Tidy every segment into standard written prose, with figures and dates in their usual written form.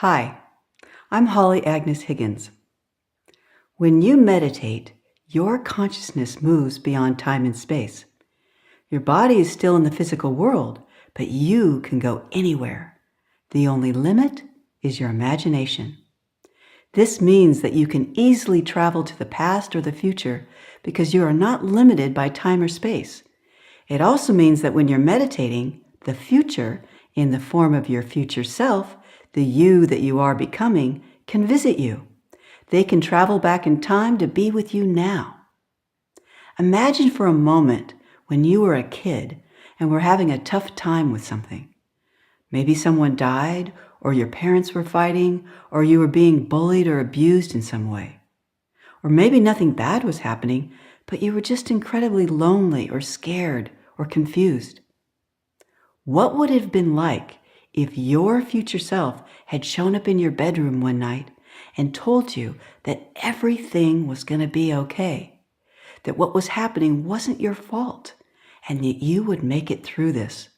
Hi, I'm Holly Agnes Higgins. When you meditate, your consciousness moves beyond time and space. Your body is still in the physical world, but you can go anywhere. The only limit is your imagination. This means that you can easily travel to the past or the future because you are not limited by time or space. It also means that when you're meditating, the future, in the form of your future self, the you that you are becoming, can visit you. They can travel back in time to be with you now. Imagine for a moment when you were a kid and were having a tough time with something. Maybe someone died, or your parents were fighting, or you were being bullied or abused in some way. Or maybe nothing bad was happening, but you were just incredibly lonely or scared or confused. What would it have been like if your future self had shown up in your bedroom one night and told you that everything was going to be okay, that what was happening wasn't your fault, and that you would make it through this?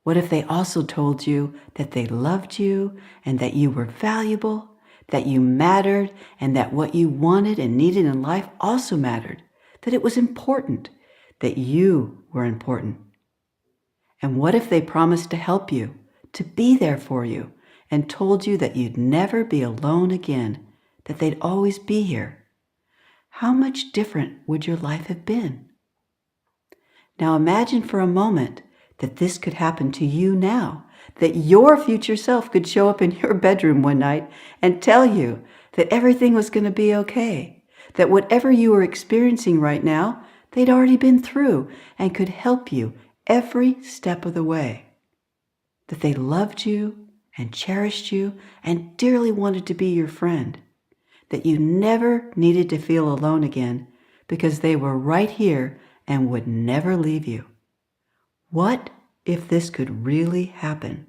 What if they also told you that they loved you and that you were valuable, that you mattered, and that what you wanted and needed in life also mattered, that it was important, that you were important? And what if they promised to help you, to be there for you, and told you that you'd never be alone again, that they'd always be here? How much different would your life have been? Now imagine for a moment that this could happen to you now, that your future self could show up in your bedroom one night and tell you that everything was going to be okay, that whatever you were experiencing right now, they'd already been through and could help you every step of the way, that they loved you and cherished you and dearly wanted to be your friend, that you never needed to feel alone again because they were right here and would never leave you. What if this could really happen?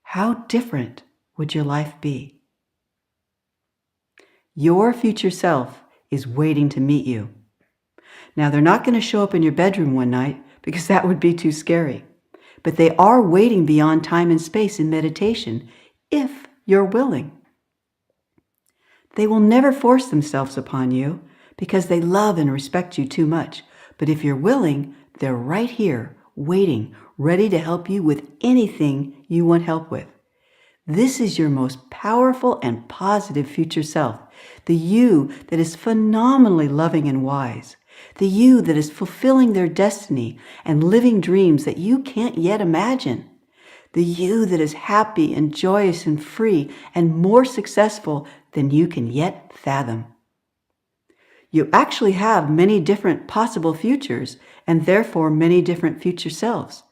How different would your life be? Your future self is waiting to meet you. Now, they're not going to show up in your bedroom one night because that would be too scary. But they are waiting beyond time and space in meditation if you're willing. They will never force themselves upon you because they love and respect you too much. But if you're willing, they're right here, waiting, ready to help you with anything you want help with. This is your most powerful and positive future self, the you that is phenomenally loving and wise, the you that is fulfilling their destiny and living dreams that you can't yet imagine, the you that is happy and joyous and free and more successful than you can yet fathom. You actually have many different possible futures and therefore many different future selves.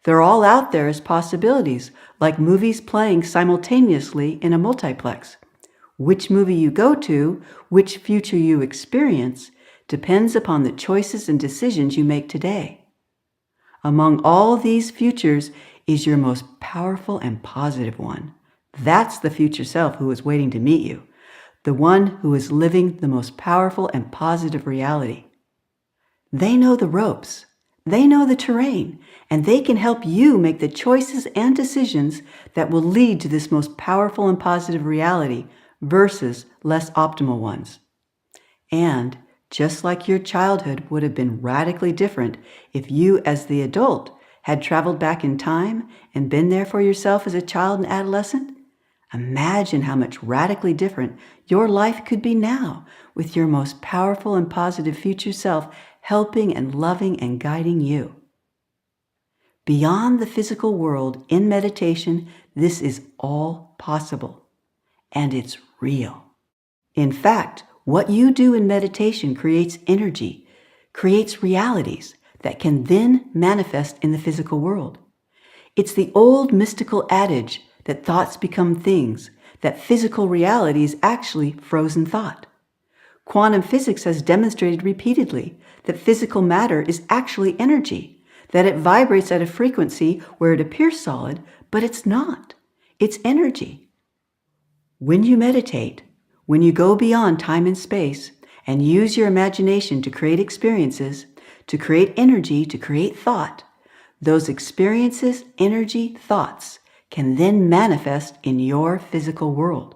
They're all out there as possibilities, like movies playing simultaneously in a multiplex. Which movie you go to, which future you experience, depends upon the choices and decisions you make today. Among all these futures is your most powerful and positive one. That's the future self who is waiting to meet you, the one who is living the most powerful and positive reality. They know the ropes, they know the terrain, and they can help you make the choices and decisions that will lead to this most powerful and positive reality versus less optimal ones. And just like your childhood would have been radically different if you, as the adult, had traveled back in time and been there for yourself as a child and adolescent, imagine how much radically different your life could be now with your most powerful and positive future self helping and loving and guiding you. Beyond the physical world, in meditation, this is all possible. And it's real. In fact, what you do in meditation creates energy, creates realities that can then manifest in the physical world. It's the old mystical adage that thoughts become things, that physical reality is actually frozen thought. Quantum physics has demonstrated repeatedly that physical matter is actually energy, that it vibrates at a frequency where it appears solid, but it's not. It's energy. When you meditate, when you go beyond time and space and use your imagination to create experiences, to create energy, to create thought, those experiences, energy, thoughts can then manifest in your physical world.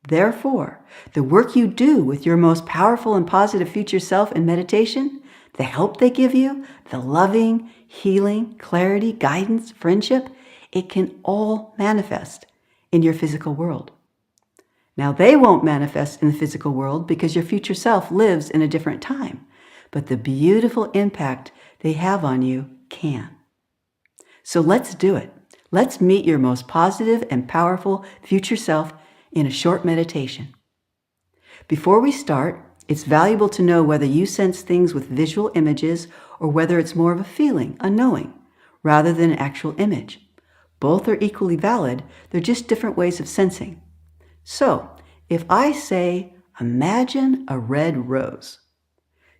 Therefore, the work you do with your most powerful and positive future self in meditation, the help they give you, the loving, healing, clarity, guidance, friendship, it can all manifest in your physical world. Now, they won't manifest in the physical world because your future self lives in a different time, but the beautiful impact they have on you can. So let's do it. Let's meet your most positive and powerful future self in a short meditation. Before we start, it's valuable to know whether you sense things with visual images or whether it's more of a feeling, a knowing, rather than an actual image. Both are equally valid, they're just different ways of sensing. So, if I say, imagine a red rose,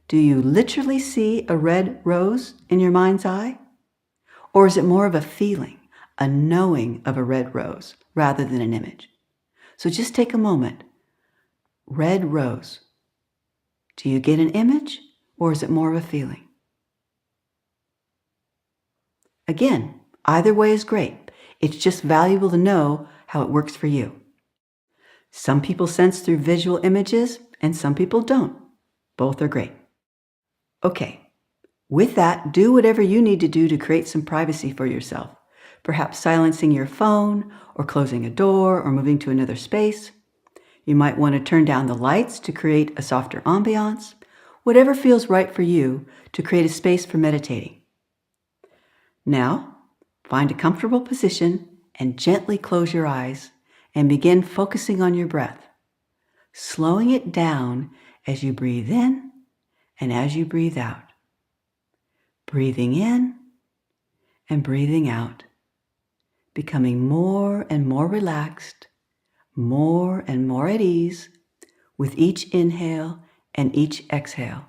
do you literally see a red rose in your mind's eye? Or is it more of a feeling, a knowing of a red rose, rather than an image? So just take a moment. Red rose. Do you get an image, or is it more of a feeling? Again, either way is great. It's just valuable to know how it works for you. Some people sense through visual images, and some people don't. Both are great. Okay, with that, do whatever you need to do to create some privacy for yourself. Perhaps silencing your phone, or closing a door, or moving to another space. You might want to turn down the lights to create a softer ambiance. Whatever feels right for you to create a space for meditating. Now, find a comfortable position and gently close your eyes and begin focusing on your breath, slowing it down as you breathe in and as you breathe out. Breathing in and breathing out, becoming more and more relaxed, more and more at ease with each inhale and each exhale,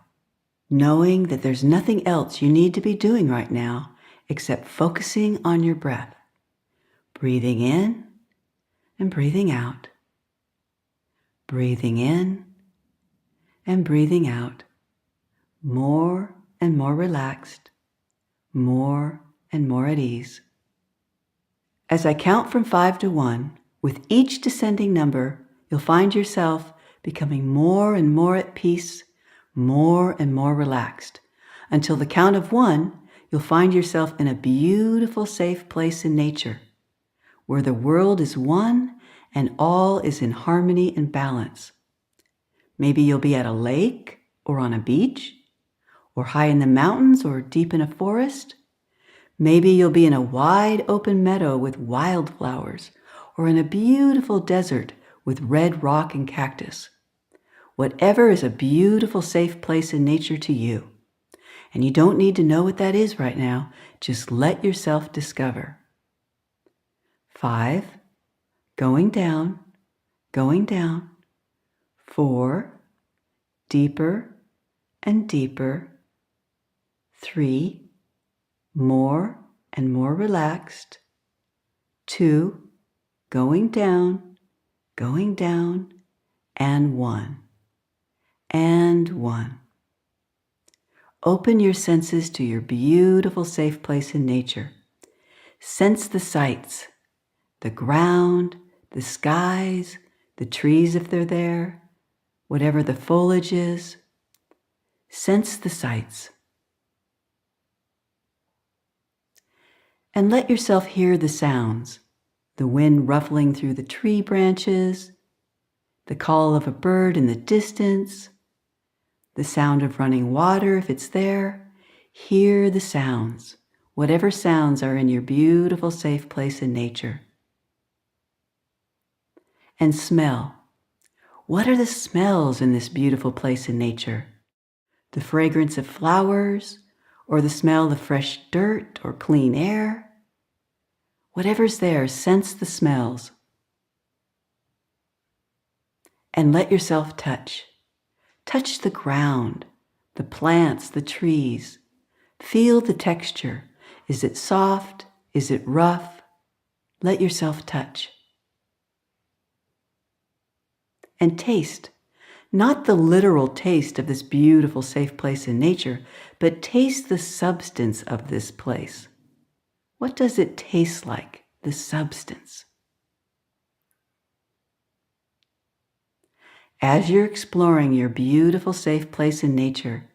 knowing that there's nothing else you need to be doing right now except focusing on your breath, breathing in and breathing out, breathing in and breathing out, more and more relaxed, more and more at ease. As I count from 5 to 1, with each descending number, you'll find yourself becoming more and more at peace, more and more relaxed. Until the count of 1, you'll find yourself in a beautiful, safe place in nature, where the world is one and all is in harmony and balance. Maybe you'll be at a lake or on a beach, or high in the mountains or deep in a forest. Maybe you'll be in a wide open meadow with wildflowers, or in a beautiful desert with red rock and cactus. Whatever is a beautiful, safe place in nature to you. And you don't need to know what that is right now. Just let yourself discover. 5, going down, going down. 4, deeper and deeper. 3, more and more relaxed. 2, going down, and 1, and 1. Open your senses to your beautiful, safe place in nature. Sense the sights, the ground, the skies, the trees if they're there, whatever the foliage is. Sense the sights. And let yourself hear the sounds, the wind ruffling through the tree branches, the call of a bird in the distance, the sound of running water if it's there. Hear the sounds, whatever sounds are in your beautiful, safe place in nature. And smell. What are the smells in this beautiful place in nature? The fragrance of flowers, or the smell of fresh dirt or clean air? Whatever's there, sense the smells. And let yourself touch. Touch the ground, the plants, the trees. Feel the texture. Is it soft? Is it rough? Let yourself touch. And taste. Not the literal taste of this beautiful, safe place in nature, but taste the substance of this place. What does it taste like, the substance. As you're exploring your beautiful, safe place in nature,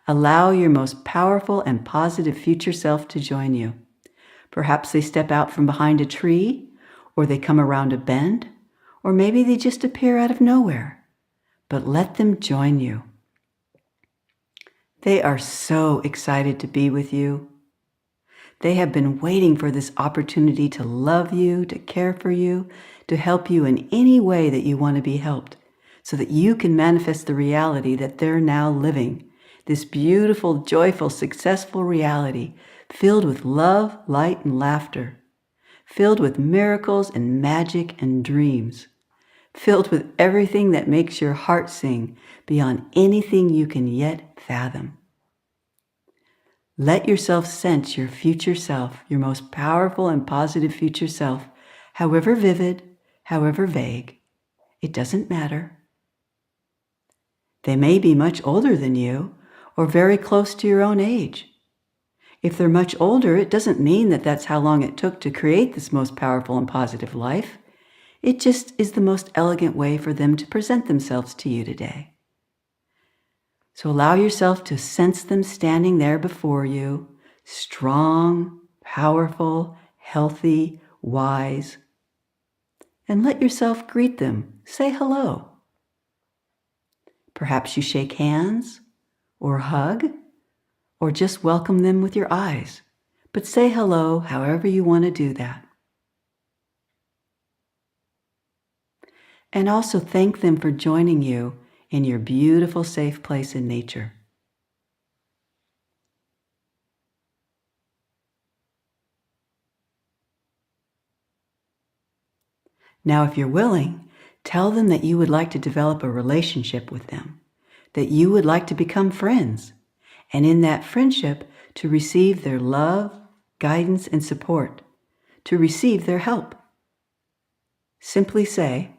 allow your most powerful and positive future self to join you. Perhaps they step out from behind a tree, or they come around a bend, or maybe they just appear out of nowhere. But let them join you. They are so excited to be with you. They have been waiting for this opportunity to love you, to care for you, to help you in any way that you want to be helped, so that you can manifest the reality that they're now living, this beautiful, joyful, successful reality filled with love, light, and laughter, filled with miracles and magic and dreams, filled with everything that makes your heart sing beyond anything you can yet fathom. Let yourself sense your future self, your most powerful and positive future self, however vivid, however vague. It doesn't matter. They may be much older than you or very close to your own age. If they're much older, it doesn't mean that that's how long it took to create this most powerful and positive life. It just is the most elegant way for them to present themselves to you today. So allow yourself to sense them standing there before you, strong, powerful, healthy, wise. And let yourself greet them. Say hello. Perhaps you shake hands, or hug, or just welcome them with your eyes. But say hello however you want to do that. And also thank them for joining you in your beautiful, safe place in nature. Now, if you're willing, tell them that you would like to develop a relationship with them, that you would like to become friends, and in that friendship to receive their love, guidance, and support, to receive their help. Simply say,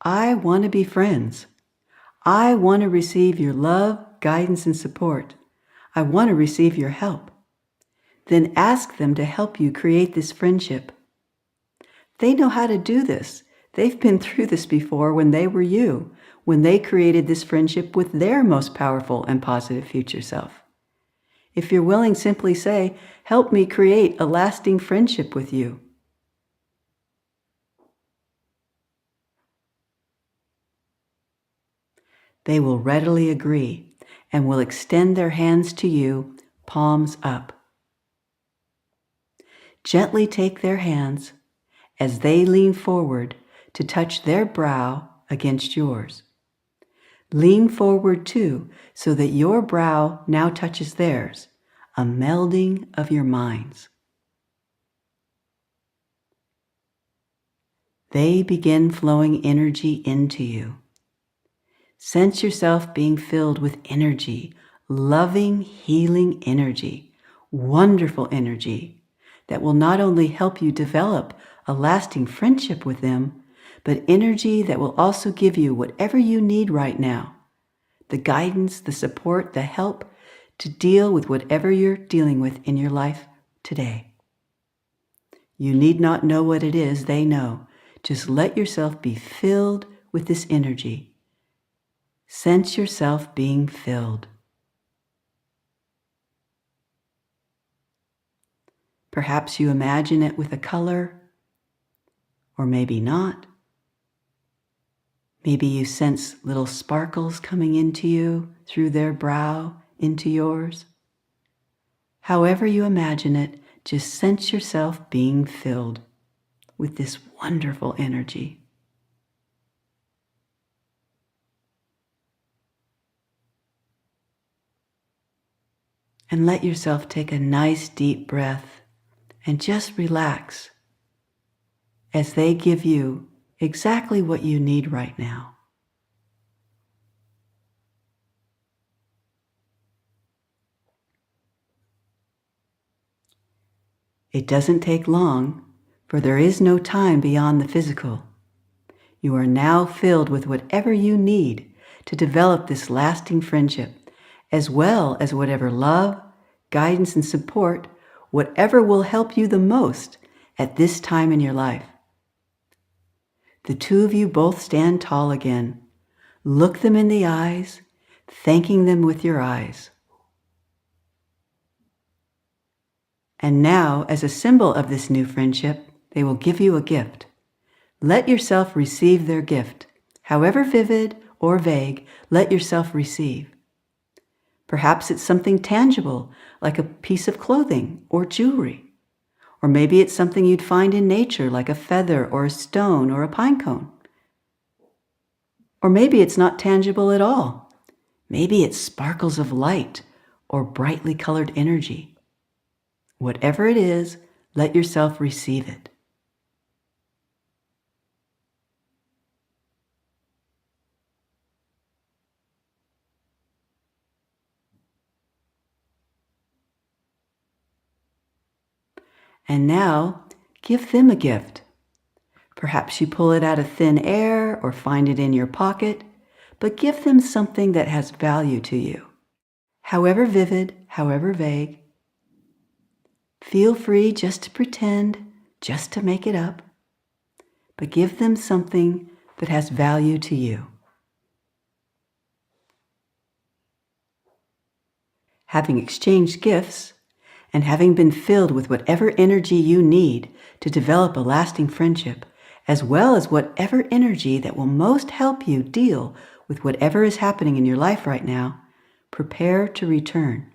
I want to be friends. I want to receive your love, guidance, and support. I want to receive your help. Then ask them to help you create this friendship. They know how to do this. They've been through this before when they were you, when they created this friendship with their most powerful and positive future self. If you're willing, simply say, help me create a lasting friendship with you. They will readily agree and will extend their hands to you, palms up. Gently take their hands as they lean forward to touch their brow against yours. Lean forward too, so that your brow now touches theirs, a melding of your minds. They begin flowing energy into you. Sense yourself being filled with energy, loving, healing energy, wonderful energy that will not only help you develop a lasting friendship with them, but energy that will also give you whatever you need right now, the guidance, the support, the help to deal with whatever you're dealing with in your life today. You need not know what it is, they know. Just let yourself be filled with this energy. Sense yourself being filled. Perhaps you imagine it with a color, or maybe not. Maybe you sense little sparkles coming into you through their brow into yours. However you imagine it, just sense yourself being filled with this wonderful energy. And let yourself take a nice deep breath and just relax as they give you exactly what you need right now. It doesn't take long, for there is no time beyond the physical. You are now filled with whatever you need to develop this lasting friendship, as well as whatever love, guidance, and support, whatever will help you the most at this time in your life. The two of you both stand tall again. Look them in the eyes, thanking them with your eyes. And now, as a symbol of this new friendship, they will give you a gift. Let yourself receive their gift. However vivid or vague, let yourself receive. Perhaps it's something tangible, like a piece of clothing or jewelry. Or maybe it's something you'd find in nature, like a feather or a stone or a pine cone. Or maybe it's not tangible at all. Maybe it's sparkles of light or brightly colored energy. Whatever it is, let yourself receive it. And now, give them a gift. Perhaps you pull it out of thin air or find it in your pocket, but give them something that has value to you. However vivid, however vague. Feel free just to pretend, just to make it up, but give them something that has value to you. Having exchanged gifts, and having been filled with whatever energy you need to develop a lasting friendship, as well as whatever energy that will most help you deal with whatever is happening in your life right now, prepare to return.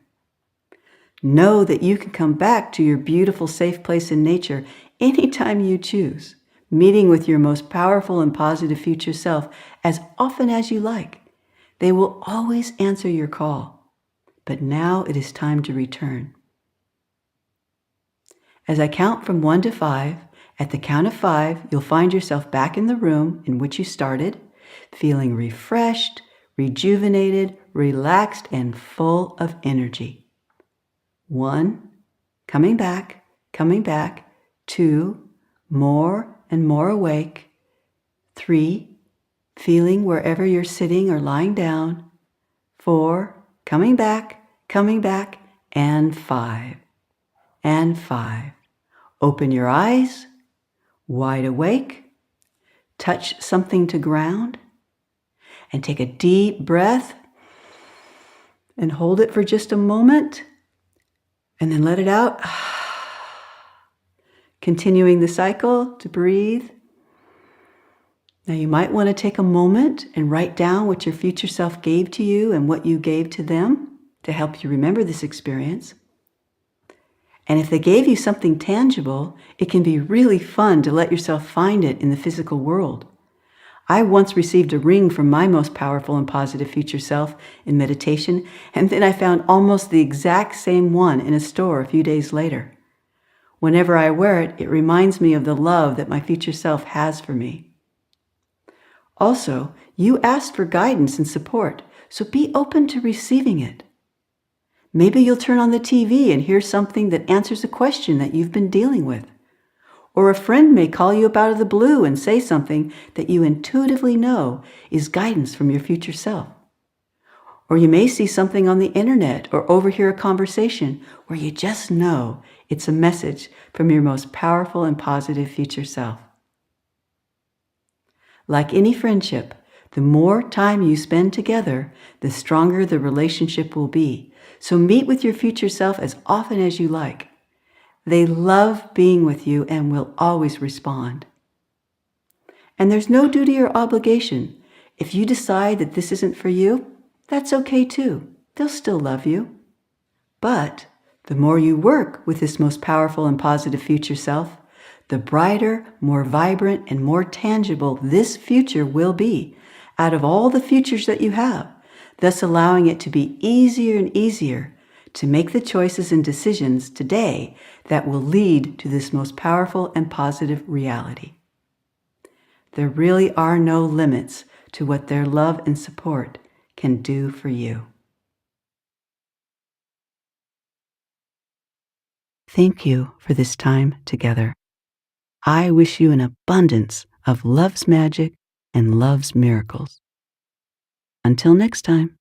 Know that you can come back to your beautiful, safe place in nature anytime you choose, meeting with your most powerful and positive future self as often as you like. They will always answer your call. But now it is time to return. As I count from 1 to 5, at the count of 5, you'll find yourself back in the room in which you started, feeling refreshed, rejuvenated, relaxed, and full of energy. 1, coming back. 2, more and more awake. 3, feeling wherever you're sitting or lying down. 4, coming back, and 5. And 5. Open your eyes, wide awake, touch something to ground, and take a deep breath and hold it for just a moment, and then let it out. Continuing the cycle to breathe. Now you might want to take a moment and write down what your future self gave to you and what you gave to them to help you remember this experience. And if they gave you something tangible, it can be really fun to let yourself find it in the physical world. I once received a ring from my most powerful and positive future self in meditation, and then I found almost the exact same one in a store a few days later. Whenever I wear it, it reminds me of the love that my future self has for me. Also, you asked for guidance and support, so be open to receiving it. Maybe you'll turn on the TV and hear something that answers a question that you've been dealing with. Or a friend may call you up out of the blue and say something that you intuitively know is guidance from your future self. Or you may see something on the internet or overhear a conversation where you just know it's a message from your most powerful and positive future self. Like any friendship, the more time you spend together, the stronger the relationship will be. So meet with your future self as often as you like. They love being with you and will always respond. And there's no duty or obligation. If you decide that this isn't for you, that's okay too. They'll still love you. But the more you work with this most powerful and positive future self, the brighter, more vibrant, and more tangible this future will be out of all the futures that you have, thus allowing it to be easier and easier to make the choices and decisions today that will lead to this most powerful and positive reality. There really are no limits to what their love and support can do for you. Thank you for this time together. I wish you an abundance of love's magic and love's miracles. Until next time.